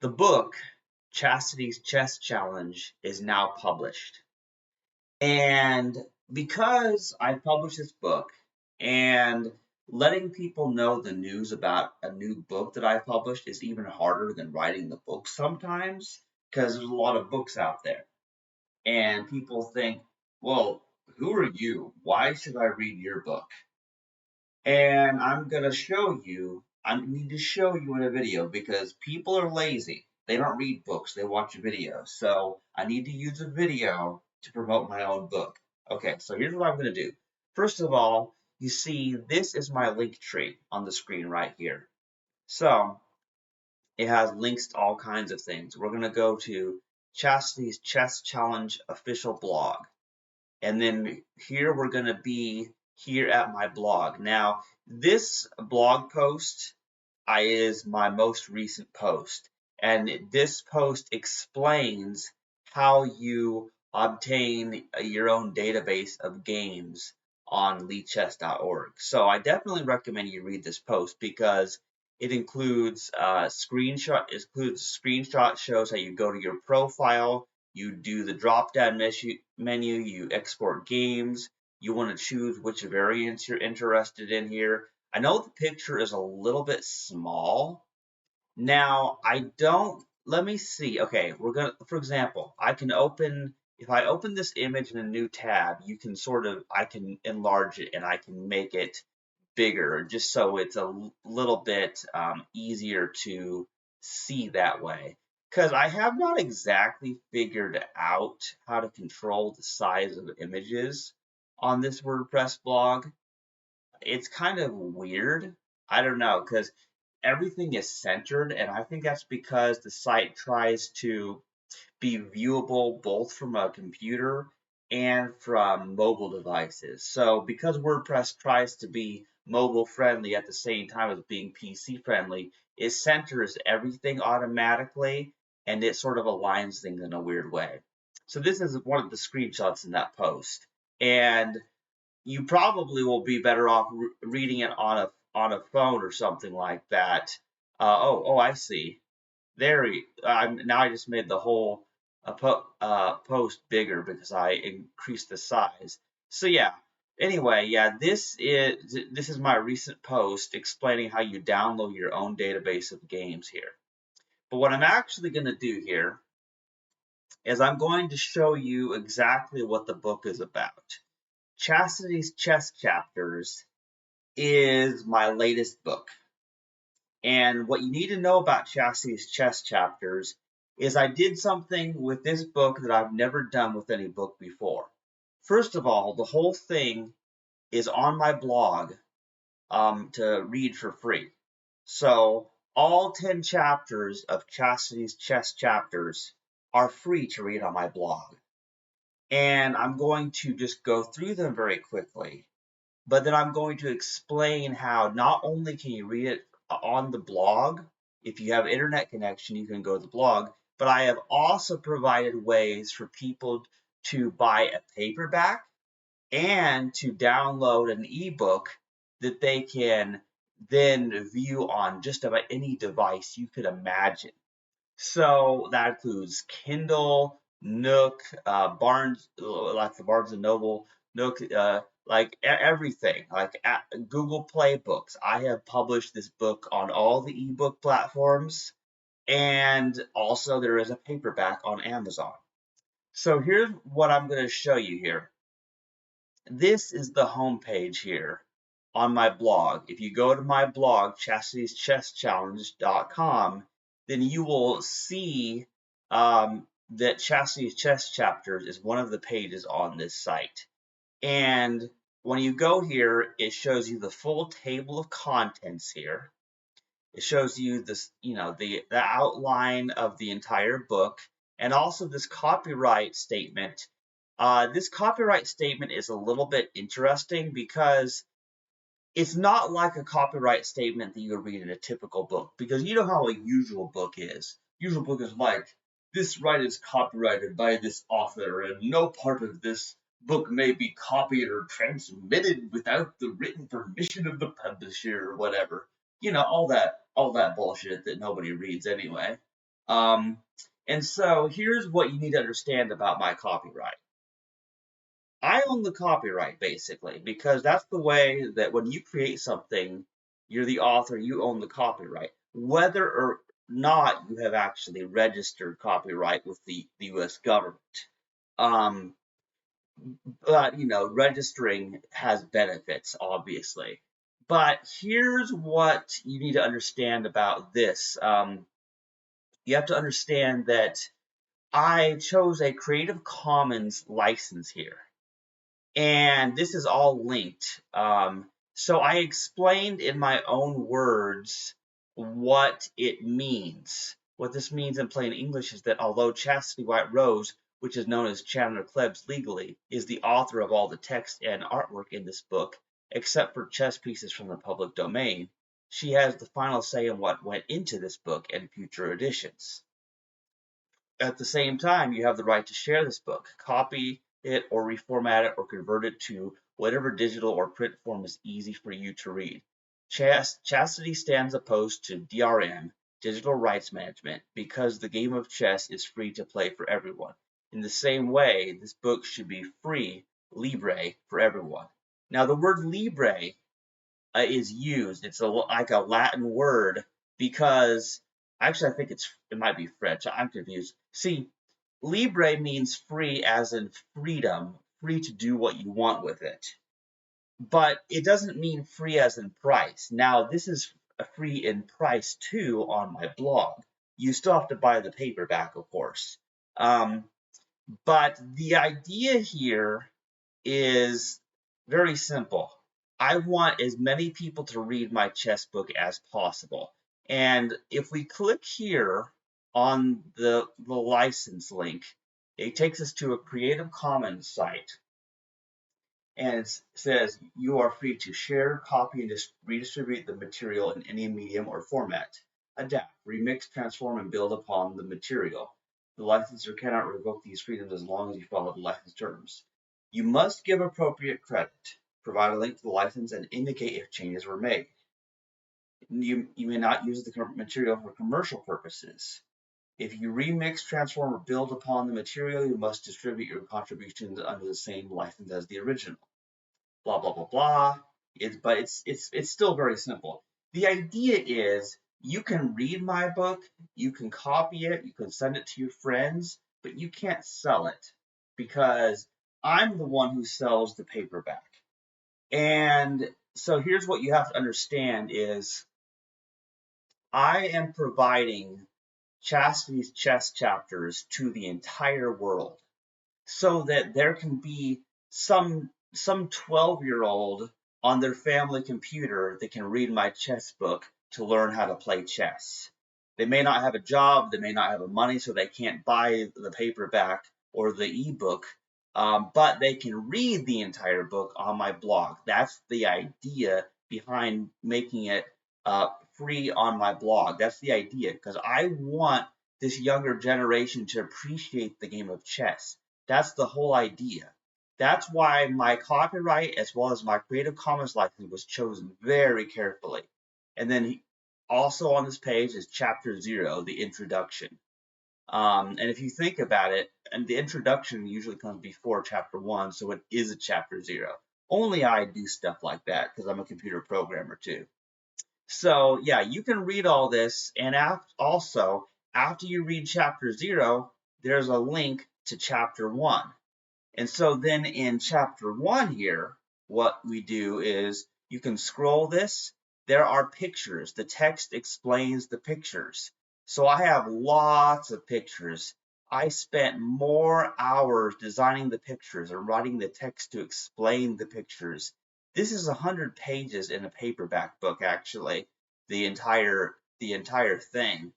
The book, Chastity's Chess Challenge, is now published. And because I published this book and letting people know the news about a new book that I published is even harder than writing the book sometimes because there's a lot of books out there. And people think, well, who are you? Why should I read your book? And I'm going to show you, I need to show you in a video because people are lazy. They don't read books, they watch videos. So I need to use a video to promote my own book. Okay, so here's what I'm going to do. First of all, you see this is my link tree on the screen right here. So it has links to all kinds of things. We're going to go to Chastity's Chess Challenge official blog. And then here we're going to be here at my blog. Now, this blog post is my most recent post. And this post explains how you obtain your own database of games on leadchess.org. So I definitely recommend you read this post because it includes screenshot shows how you go to your profile, you do the drop down menu, you export games, you want to choose which variants you're interested in here. I know the picture is a little bit small. Now, let me see. Okay, for example, if I open this image in a new tab, I can enlarge it and I can make it bigger just so it's a little bit easier to see that way. Because I have not exactly figured out how to control the size of images on this WordPress blog. It's kind of weird. I don't know, because everything is centered, and I think that's because the site tries to be viewable both from a computer and from mobile devices. So because WordPress tries to be mobile friendly at the same time as being PC friendly, it centers everything automatically and it sort of aligns things in a weird way. So this is one of the screenshots in that post. And you probably will be better off reading it on a phone or something like that. I see. Now I just made the whole post bigger because I increased the size. So yeah. Anyway, yeah, this is my recent post explaining how you download your own database of games here. But what I'm actually going to do here is I'm going to show you exactly what the book is about. Chastity's Chess Chapters is my latest book. And what you need to know about Chastity's Chess Chapters is I did something with this book that I've never done with any book before. First of all, the whole thing is on my blog to read for free. So all 10 chapters of Chastity's Chess Chapters are free to read on my blog. And I'm going to just go through them very quickly. But then I'm going to explain how not only can you read it on the blog, if you have internet connection, you can go to the blog, but I have also provided ways for people to buy a paperback and to download an ebook that they can then view on just about any device you could imagine. So that includes Kindle, Nook, like the Barnes and Noble, Nook, like everything, like Google Play Books. I have published this book on all the ebook platforms, and also there is a paperback on Amazon. So here's what I'm going to show you here. This is the homepage here on my blog. If you go to my blog, chastityschesschallenge.com, then you will see that Chastity's Chess Chapters is one of the pages on this site. And when you go here, it shows you the full table of contents here. It shows you this, the outline of the entire book, and also this copyright statement. This copyright statement is a little bit interesting because it's not like a copyright statement that you would read in a typical book, because you know how a usual book is. Usual book is like, this right is copyrighted by this author, and no part of this book may be copied or transmitted without the written permission of the publisher or whatever. All that bullshit that nobody reads anyway. And so here's what you need to understand about my copyright. I own the copyright basically, because that's the way that when you create something, you're the author, you own the copyright, whether or not you have actually registered copyright with the US government. Um, but registering has benefits, obviously. But here's what you need to understand about this. You have to understand that I chose a Creative Commons license here, and this is all linked. So I explained in my own words what it means. What this means in plain English is that although Chastity White Rose, which is known as Chandler Klebs legally, is the author of all the text and artwork in this book, except for chess pieces from the public domain, she has the final say in what went into this book and future editions. At the same time, you have the right to share this book, copy it or reformat it or convert it to whatever digital or print form is easy for you to read. Chastity stands opposed to DRM, digital rights management, because the game of chess is free to play for everyone. In the same way, this book should be free, libre, for everyone. Now, the word libre is used. It's like a Latin word because actually I think it might be French. I'm confused. See, libre means free as in freedom, free to do what you want with it. But it doesn't mean free as in price. Now, this is a free in price too on my blog. You still have to buy the paperback, of course. But the idea here is very simple. I want as many people to read my chess book as possible. And if we click here on the license link, it takes us to a Creative Commons site. And it says you are free to share, copy, and redistribute the material in any medium or format. Adapt, remix, transform, and build upon the material. The licensor cannot revoke these freedoms as long as you follow the license terms. You must give appropriate credit, provide a link to the license, and indicate if changes were made. You may not use the material for commercial purposes. If you remix, transform, or build upon the material, you must distribute your contributions under the same license as the original. Blah blah blah blah. But it's still very simple. The idea is you can read my book, you can copy it, you can send it to your friends, but you can't sell it because I'm the one who sells the paperback. And so here's what you have to understand is I am providing Chastity's chess chapters to the entire world so that there can be some 12-year-old on their family computer that can read my chess book to learn how to play chess. They may not have a job, they may not have the money, so they can't buy the paperback or the ebook, but they can read the entire book on my blog. That's the idea behind making it free on my blog. That's the idea, because I want this younger generation to appreciate the game of chess. That's the whole idea. That's why my copyright as well as my Creative Commons license was chosen very carefully. And then also on this page is Chapter 0, the introduction. And if you think about it, and the introduction usually comes before Chapter 1, so it is a Chapter 0. Only I do stuff like that because I'm a computer programmer too. So yeah, you can read all this, and also after you read Chapter 0, there's a link to Chapter 1. And so then in Chapter 1 here, what we do is you can scroll this. There are pictures. The text explains the pictures. So I have lots of pictures. I spent more hours designing the pictures and writing the text to explain the pictures. This is 100 pages in a paperback book, actually, the entire thing.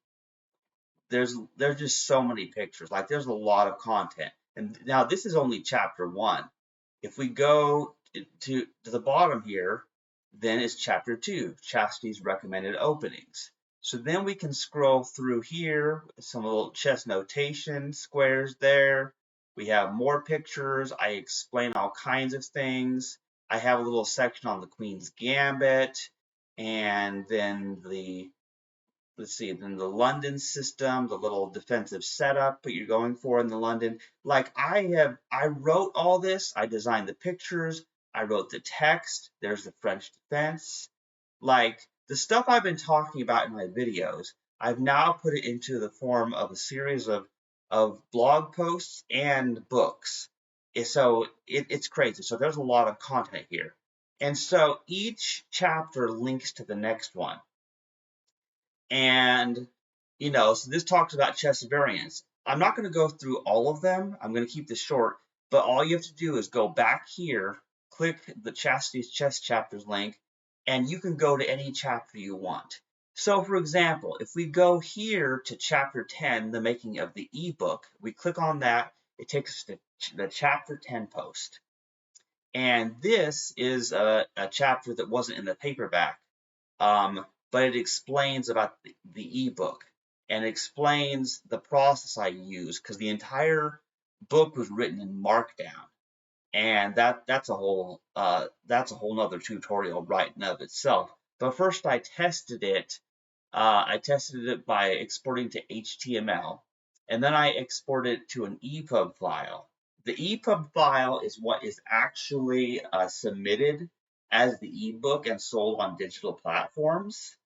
There's just so many pictures. Like there's a lot of content. And now this is only Chapter 1. If we go to the bottom here, then it's Chapter 2, Chastity's recommended openings. So then we can scroll through here, some little chess notation squares there. We have more pictures. I explain all kinds of things. I have a little section on the Queen's Gambit, and then the let's see, then the London system, the little defensive setup that you're going for in the London. Like I wrote all this. I designed the pictures. I wrote the text. There's the French defense. Like the stuff I've been talking about in my videos, I've now put it into the form of a series of blog posts and books. So it's crazy. So there's a lot of content here. And so each chapter links to the next one. And, so this talks about chess variants. I'm not going to go through all of them. I'm going to keep this short, but all you have to do is go back here, click the Chastity's Chess Chapters link, and you can go to any chapter you want. So, for example, if we go here to chapter 10, the making of the ebook, we click on that, it takes us to the chapter 10 post. And this is a chapter that wasn't in the paperback. But it explains about the ebook and explains the process I use because the entire book was written in Markdown, and that's a whole nother tutorial right in of itself. But first, I tested it. I tested it by exporting to HTML, and then I exported it to an EPUB file. The EPUB file is what is actually submitted as the ebook and sold on digital platforms.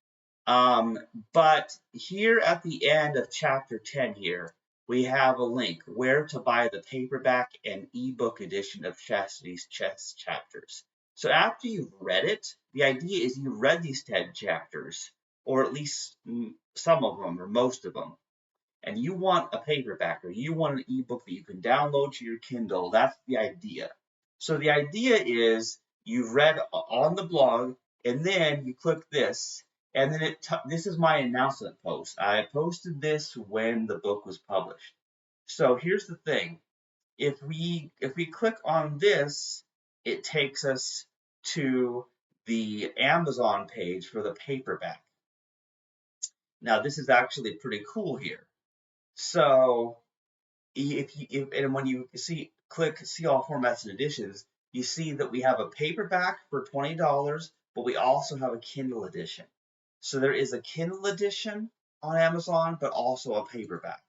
But here at the end of chapter 10 here, we have a link where to buy the paperback and ebook edition of Chastity's Chess Chapters. So after you've read it, the idea is you've read these 10 chapters, or at least some of them, or most of them, and you want a paperback or you want an ebook that you can download to your Kindle. That's the idea. So the idea is you've read on the blog, and then you click this, and then this is my announcement post. I posted this when the book was published. So here's the thing: if we click on this, it takes us to the Amazon page for the paperback. Now this is actually pretty cool here. So and when you click see all formats and editions, you see that we have a paperback for $20, but we also have a Kindle edition. So there is a Kindle edition on Amazon, but also a paperback.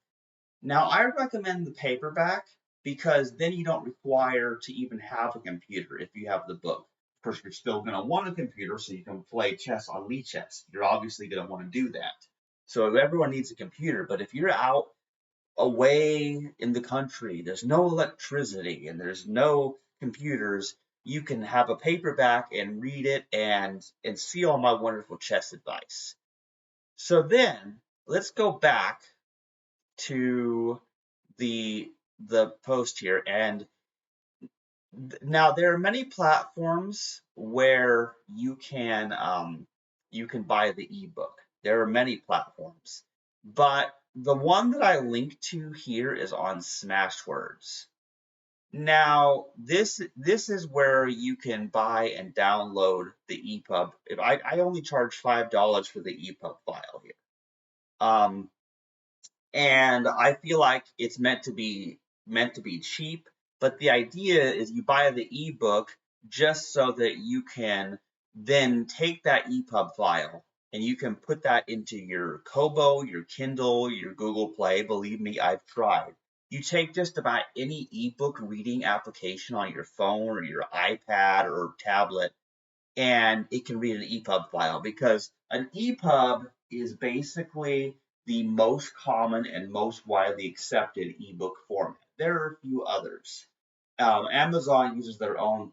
Now I recommend the paperback because then you don't require to even have a computer if you have the book. Of course, you're still going to want a computer so you can play chess on Lichess. You're obviously going to want to do that. So everyone needs a computer, but if you're out away in the country, there's no electricity and there's no computers, you can have a paperback and read it and see all my wonderful chess advice. So then let's go back to the post here, and now there are many platforms where you can buy the ebook. There are many platforms, but the one that I link to here is on Smashwords. Now, this is where you can buy and download the EPUB. If I only charge $5 for the EPUB file here, and I feel like it's meant to be cheap. But the idea is you buy the ebook just so that you can then take that EPUB file and you can put that into your Kobo, your Kindle, your Google Play. Believe me, I've tried. You take just about any ebook reading application on your phone or your iPad or tablet, and it can read an EPUB file because an EPUB is basically the most common and most widely accepted ebook format. There are a few others. Amazon uses their own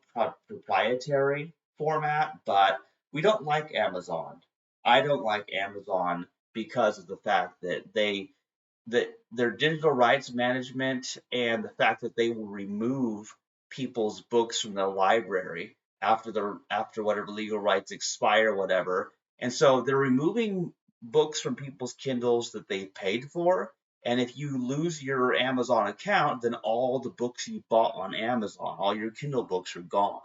proprietary format, but we don't like Amazon. I don't like Amazon because of the fact that their digital rights management and the fact that they will remove people's books from the library after whatever legal rights expire, whatever. And so they're removing books from people's Kindles that they paid for. And if you lose your Amazon account, then all the books you bought on Amazon, all your Kindle books are gone.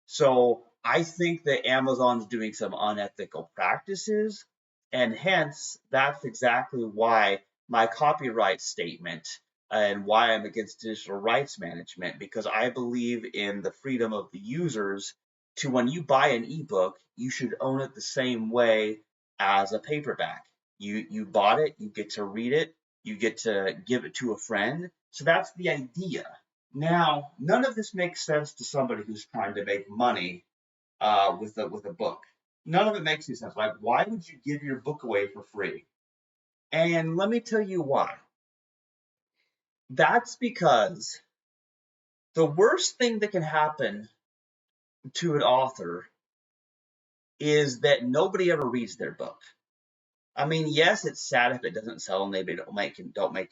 So I think that Amazon's doing some unethical practices, and hence that's exactly why my copyright statement and why I'm against digital rights management, because I believe in the freedom of the users to, when you buy an ebook, you should own it the same way as a paperback. You bought it, you get to read it, you get to give it to a friend. So that's the idea. Now, none of this makes sense to somebody who's trying to make money with a book. None of it makes any sense. Like, why would you give your book away for free? And let me tell you why. That's because the worst thing that can happen to an author is that nobody ever reads their book. I mean, yes, it's sad if it doesn't sell and they don't make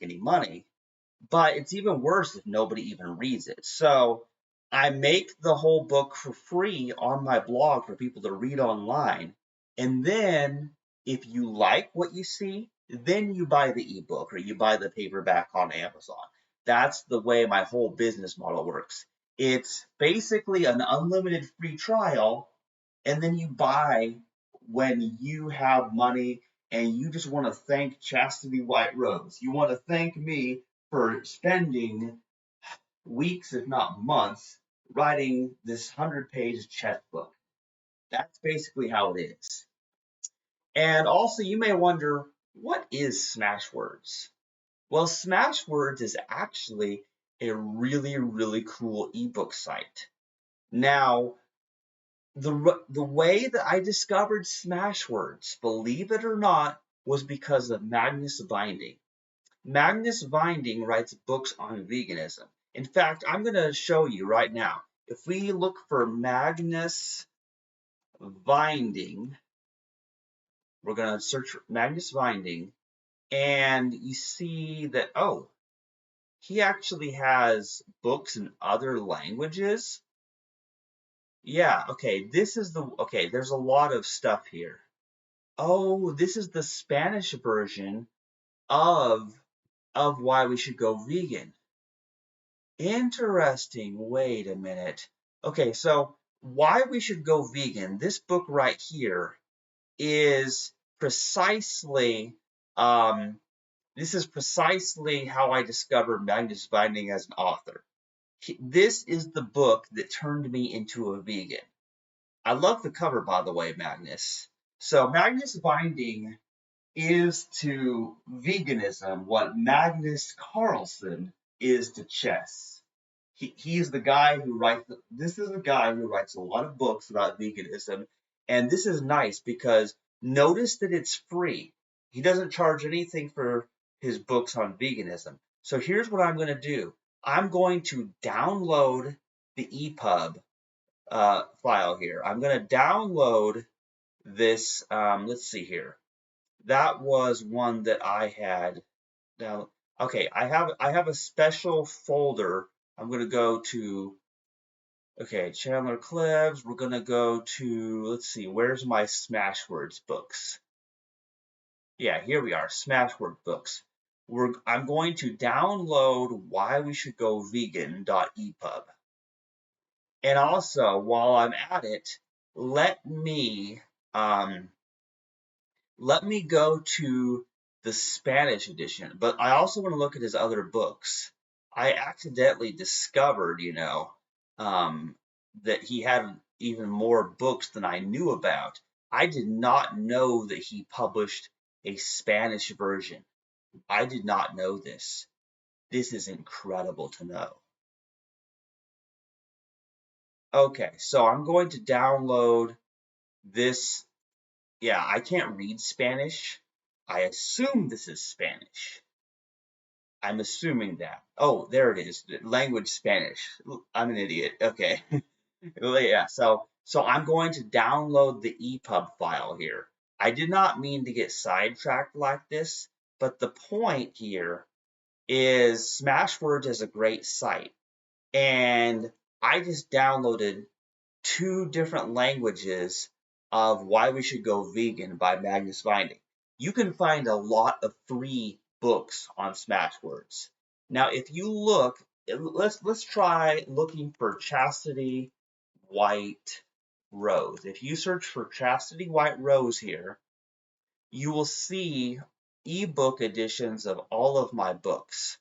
any money, but it's even worse if nobody even reads it. So I make the whole book for free on my blog for people to read online. And then if you like what you see, then you buy the ebook or you buy the paperback on Amazon. That's the way my whole business model works. It's basically an unlimited free trial, and then you buy when you have money and you just want to thank Chastity White Rose. You want to thank me for spending weeks, if not months, writing this 100-page chess book. That's basically how it is. And also, you may wonder, what is Smashwords? Well, Smashwords is actually a really, really cool ebook site. Now, the way that I discovered Smashwords, believe it or not, was because of Magnus Binding. Magnus Binding writes books on veganism. In fact, I'm going to show you right now. If we look for Magnus Binding, we're going to search for Magnus Binding, and you see that, oh, he actually has books in other languages. Yeah, okay, there's a lot of stuff here. Oh, this is the Spanish version of Why We Should Go Vegan. Interesting. Wait a minute. Okay, so Why We Should Go Vegan, this book right here is precisely this is precisely how I discovered Magnus Binding as an author. This is the book that turned me into a vegan. I love the cover, by the way, Magnus. So Magnus Binding is to veganism what Magnus Carlsen is to chess. He's the guy who writes. This is a guy who writes a lot of books about veganism, and this is nice because notice that it's free. He doesn't charge anything for his books on veganism. So here's what I'm going to do. I'm going to download the EPUB file here. I'm going to download this. Let's see here. That was one that I had down. Okay, I have a special folder. I'm gonna go to, okay, Chandler Klebs. We're gonna go to, let's see, where's my Smashwords books? Yeah, here we are, Smashword books. I'm going to download Why We Should Go Vegan.epub. And also, while I'm at it, let me um, let me go to the Spanish edition, but I also want to look at his other books. I accidentally discovered, that he had even more books than I knew about. I did not know that he published a Spanish version. I did not know this. This is incredible to know. Okay, so I'm going to download this. Yeah, I can't read Spanish. I assume this is Spanish. I'm assuming that. Oh, there it is. Language Spanish. I'm an idiot. Okay. Well, yeah. So I'm going to download the EPUB file here. I did not mean to get sidetracked like this, but the point here is Smashwords is a great site, and I just downloaded two different languages of Why We Should Go Vegan by Magnus Binding. You can find a lot of free books on Smashwords. Now, if you look, let's try looking for Chastity White Rose. If you search for Chastity White Rose here, you will see ebook editions of all of my books.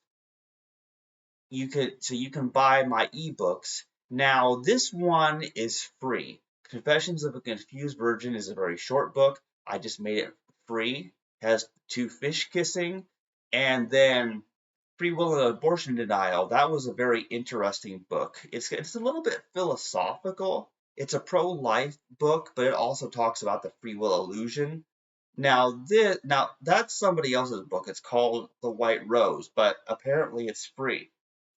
You can buy my ebooks. Now, this one is free. Confessions of a Confused Virgin is a very short book. I just made it free. has two fish kissing, and then Free Will and Abortion Denial. That was a very interesting book. It's a little bit philosophical. It's a pro-life book, but it also talks about the free will illusion. Now that's somebody else's book. It's called The White Rose, but apparently it's free.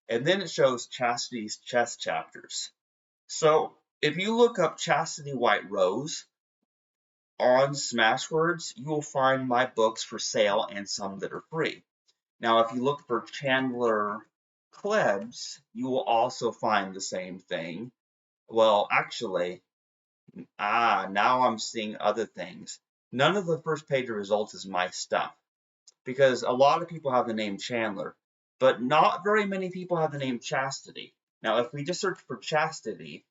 And then it shows Chastity's chess chapters. So if you look up Chastity White Rose on Smashwords, you will find my books for sale and some that are free. Now, if you look for Chandler Klebs, you will also find the same thing. Well, actually, now I'm seeing other things. None of the first page of results is my stuff because a lot of people have the name Chandler, but not very many people have the name Chastity. Now, if we just search for Chastity,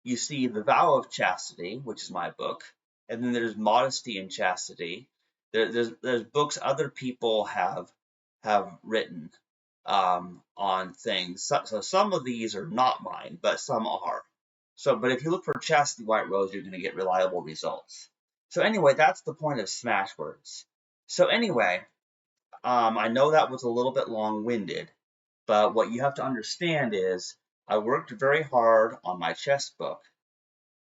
you see The Vow of Chastity, which is my book, and then there's Modesty and Chastity. There's books other people have written on things. So some of these are not mine, but some are. But if you look for Chastity White Rose, you're going to get reliable results. So anyway, that's the point of Smashwords. So anyway, I know that was a little bit long-winded, but what you have to understand is I worked very hard on my chess book,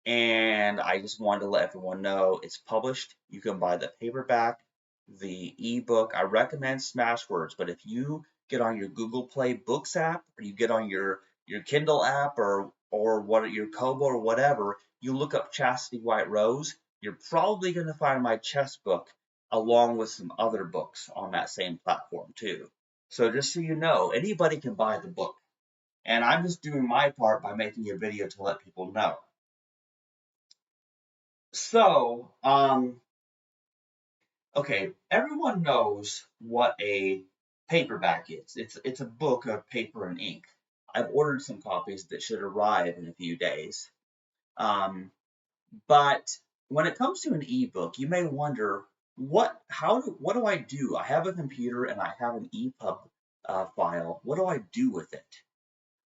and I just wanted to let everyone know it's published. You can buy the paperback, the ebook. I recommend Smashwords, but if you get on your Google Play Books app, or you get on your Kindle app, or what your Kobo or whatever, you look up Chastity White Rose, you're probably going to find my chess book along with some other books on that same platform too. So just so you know, anybody can buy the book. And I'm just doing my part by making a video to let people know. So, okay, everyone knows what a paperback is. It's a book of paper and ink. I've ordered some copies that should arrive in a few days. But when it comes to an ebook, you may wonder what do I do? I have a computer and I have an EPUB file. What do I do with it?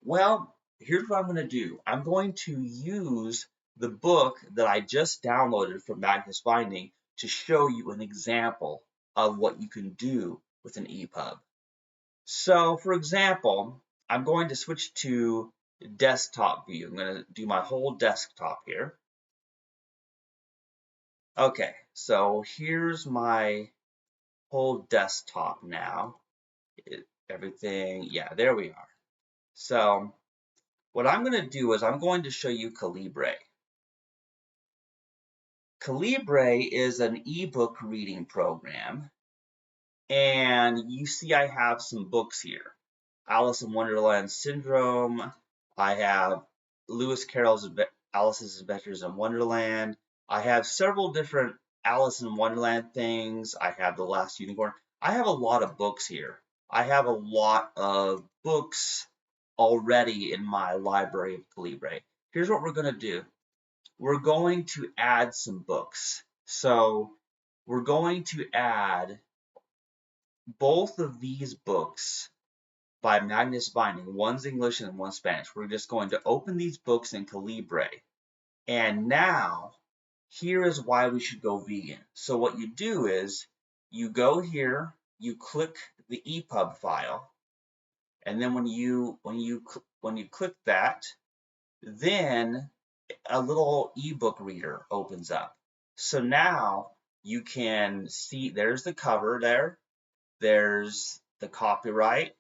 Well, here's what I'm going to do. I'm going to use the book that I just downloaded from Magnus Binding to show you an example of what you can do with an EPUB. So, for example, I'm going to switch to desktop view. I'm going to do my whole desktop here. Okay, so here's my whole desktop now. Everything, yeah, there we are. So, what I'm going to do is I'm going to show you Calibre. Calibre is an ebook reading program, and you see I have some books here. Alice in Wonderland Syndrome. I have Lewis Carroll's Alice's Adventures in Wonderland. I have several different Alice in Wonderland things. I have The Last Unicorn. I have a lot of books here. I have a lot of books already in my library of Calibre. Here's what we're going to do. We're going to add some books. So we're going to add both of these books by Magnus Binding. One's English and one's Spanish. We're just going to open these books in Calibre. And now, here is why we should go vegan. So what you do is, you go here, you click the EPUB file, and then when you click that, then a little ebook reader opens up. So now you can see there's the cover there, there's the copyright,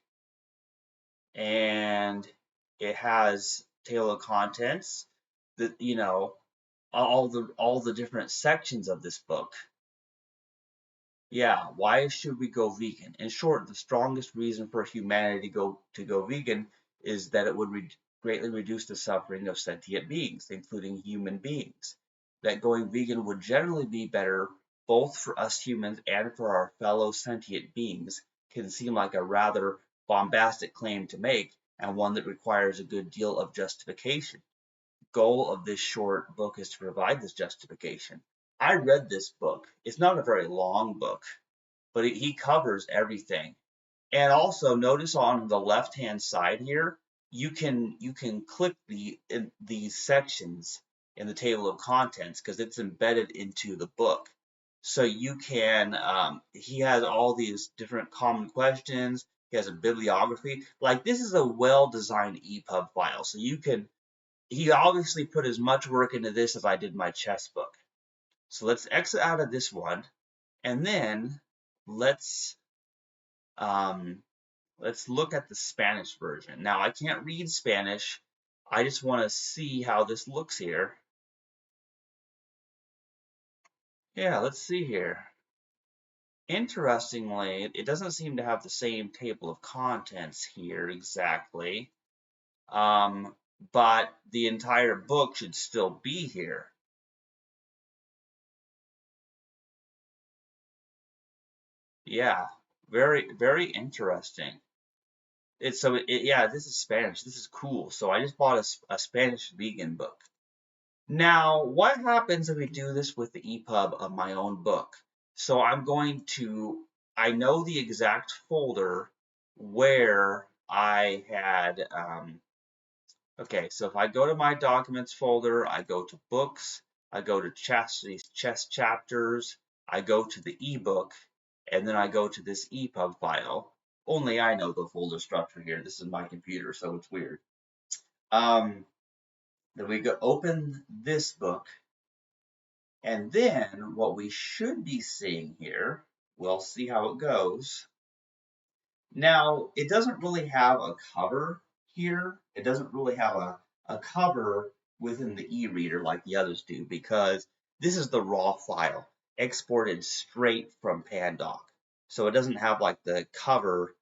and it has table of contents, that all the different sections of this book. Yeah, why should we go vegan? In short, the strongest reason for humanity to go vegan is that it would greatly reduce the suffering of sentient beings, including human beings. That going vegan would generally be better both for us humans and for our fellow sentient beings can seem like a rather bombastic claim to make, and one that requires a good deal of justification. Goal of this short book is to provide this justification. I read this book. It's not a very long book, but he covers everything. And also notice on the left-hand side here, you can click these sections in the table of contents because it's embedded into the book. So you can, he has all these different common questions. He has a bibliography. Like, this is a well-designed EPUB file. So you can, he obviously put as much work into this as I did my chess book. So let's exit out of this one. And then let's look at the Spanish version. Now, I can't read Spanish. I just want to see how this looks here. Yeah, let's see here. Interestingly, it doesn't seem to have the same table of contents here exactly, but the entire book should still be here. Yeah, very, very interesting. Yeah, this is Spanish. This is cool. So I just bought a Spanish vegan book. Now, what happens if we do this with the EPUB of my own book? So I know the exact folder where I had, okay, so if I go to my documents folder, I go to books, I go to Chastity's chess chapters, I go to the ebook, and then I go to this EPUB file. Only I know the folder structure here. This is my computer, so it's weird. Then we go open this book, and then what we should be seeing here, we'll see how it goes. Now, it doesn't really have a cover here. It doesn't really have a cover within the e-reader like the others do, because this is the raw file exported straight from Pandoc. So it doesn't have like the cover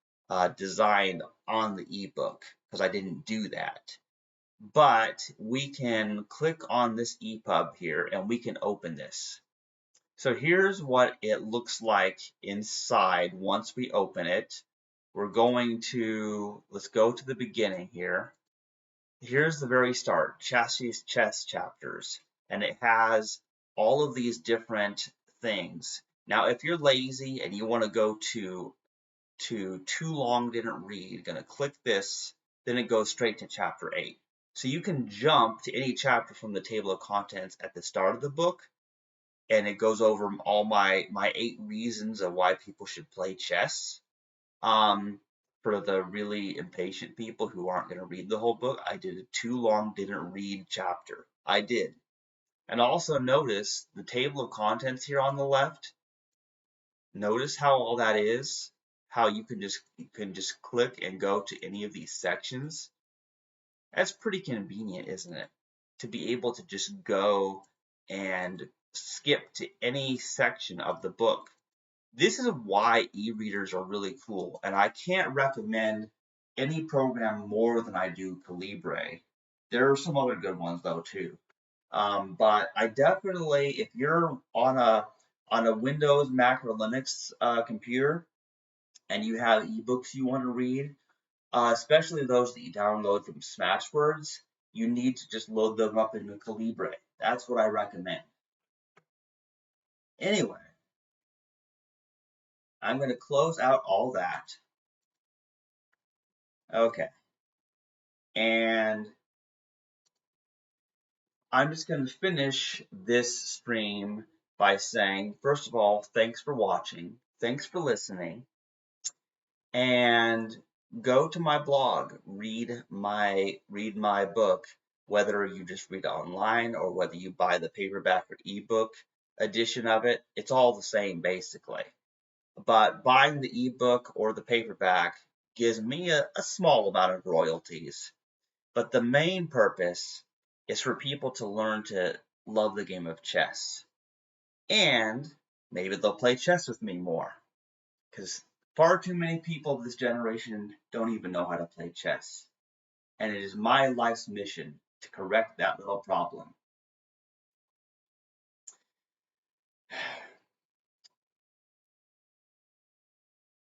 designed on the ebook, because I didn't do that. But we can click on this EPUB here and we can open this. So here's what it looks like inside once we open it. We're going to, let's go to the beginning here. Here's the very start, Chastity's chess chapters, and it has all of these different things. Now, if you're lazy and you want to go to too long didn't read, gonna click this, then it goes straight to chapter 8. So you can jump to any chapter from the table of contents at the start of the book, and it goes over all my 8 reasons of why people should play chess. For the really impatient people who aren't going to read the whole book, I did a too long didn't read chapter. I did. And also notice the table of contents here on the left. Notice how all that is, how you can just click and go to any of these sections. That's pretty convenient, isn't it? To be able to just go and skip to any section of the book. This is why e-readers are really cool, and I can't recommend any program more than I do Calibre. There are some other good ones though too. But I definitely, if you're on a Windows, Mac, or Linux computer, and you have ebooks you want to read, especially those that you download from Smashwords, you need to just load them up into Calibre. That's what I recommend. Anyway, I'm going to close out all that. Okay. And I'm just going to finish this stream by saying, first of all, thanks for watching. Thanks for listening. And go to my blog, read my book, whether you just read it online or whether you buy the paperback or ebook edition of it. It's all the same basically. But buying the ebook or the paperback gives me a small amount of royalties. But the main purpose is for people to learn to love the game of chess. And maybe they'll play chess with me more. Because far too many people of this generation don't even know how to play chess. And it is my life's mission to correct that little problem.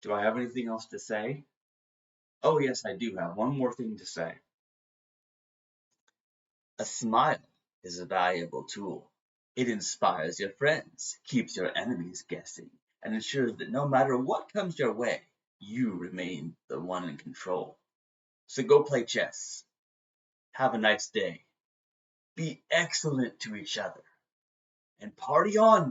Do I have anything else to say? Oh, yes, I do have one more thing to say. A smile is a valuable tool. It inspires your friends, keeps your enemies guessing, and ensures that no matter what comes your way, you remain the one in control. So go play chess. Have a nice day. Be excellent to each other. And party on!